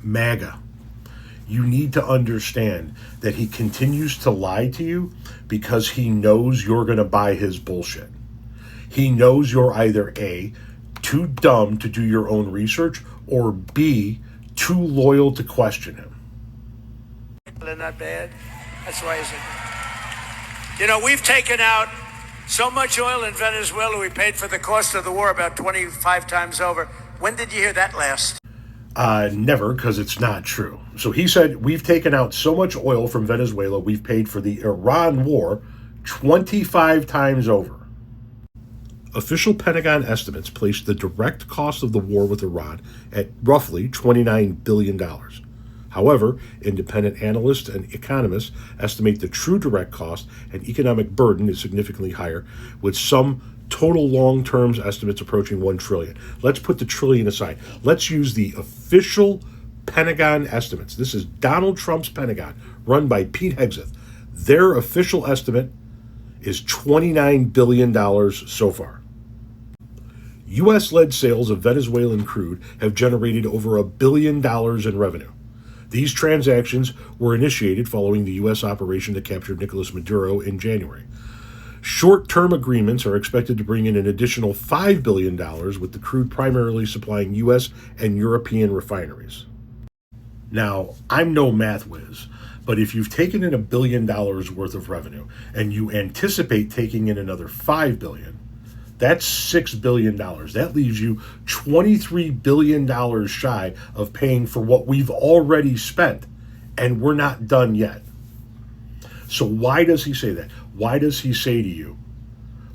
MAGA, you need to understand that he continues to lie to you because he knows you're going to buy his bullshit. He knows you're either A, too dumb to do your own research, or B, too loyal to question him. They're not bad. That's why is it? You know, we've taken out so much oil in Venezuela, we paid for the cost of the war about 25 times over. When did you hear that last? Never, because it's not true. So he said, we've taken out so much oil from Venezuela, we've paid for the Iran war 25 times over. Official Pentagon estimates placed the direct cost of the war with Iran at roughly $29 billion. However, independent analysts and economists estimate the true direct cost and economic burden is significantly higher, with some total long-term estimates approaching $1 trillion. Let's put the trillion aside. Let's use the official Pentagon estimates. This is Donald Trump's Pentagon, run by Pete Hegseth. Their official estimate is $29 billion so far. U.S.-led sales of Venezuelan crude have generated over $1 billion in revenue. These transactions were initiated following the U.S. operation to capture Nicolas Maduro in January. Short-term agreements are expected to bring in an additional $5 billion, with the crude primarily supplying U.S. and European refineries. Now, I'm no math whiz, but if you've taken in $1 billion worth of revenue and you anticipate taking in another $5 billion, that's $6 billion. That leaves you $23 billion shy of paying for what we've already spent, and we're not done yet. So why does he say that? Why does he say to you,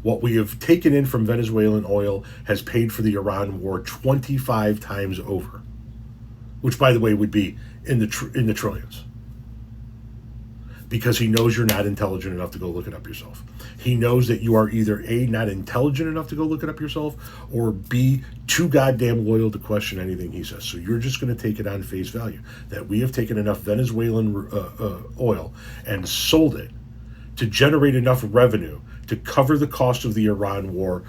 what we have taken in from Venezuelan oil has paid for the Iran war 25 times over? Which, by the way, would be in the trillions. Because he knows you're not intelligent enough to go look it up yourself. He knows that you are either A, not intelligent enough to go look it up yourself, or B, too goddamn loyal to question anything he says. So you're just going to take it on face value that we have taken enough Venezuelan oil and sold it to generate enough revenue to cover the cost of the Iran war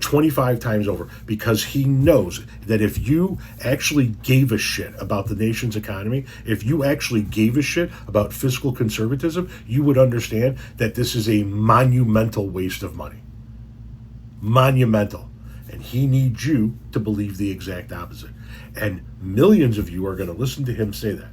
25 times over, because he knows that if you actually gave a shit about the nation's economy, if you actually gave a shit about fiscal conservatism, you would understand that this is a monumental waste of money. Monumental. And he needs you to believe the exact opposite. And millions of you are going to listen to him say that.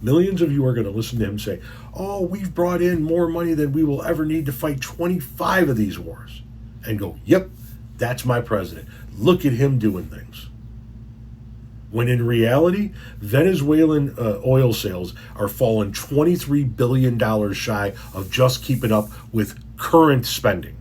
Millions of you are going to listen to him say, oh, we've brought in more money than we will ever need to fight 25 of these wars. And go, yep, that's my president. Look at him doing things. When in reality, Venezuelan oil sales are falling $23 billion shy of just keeping up with current spending.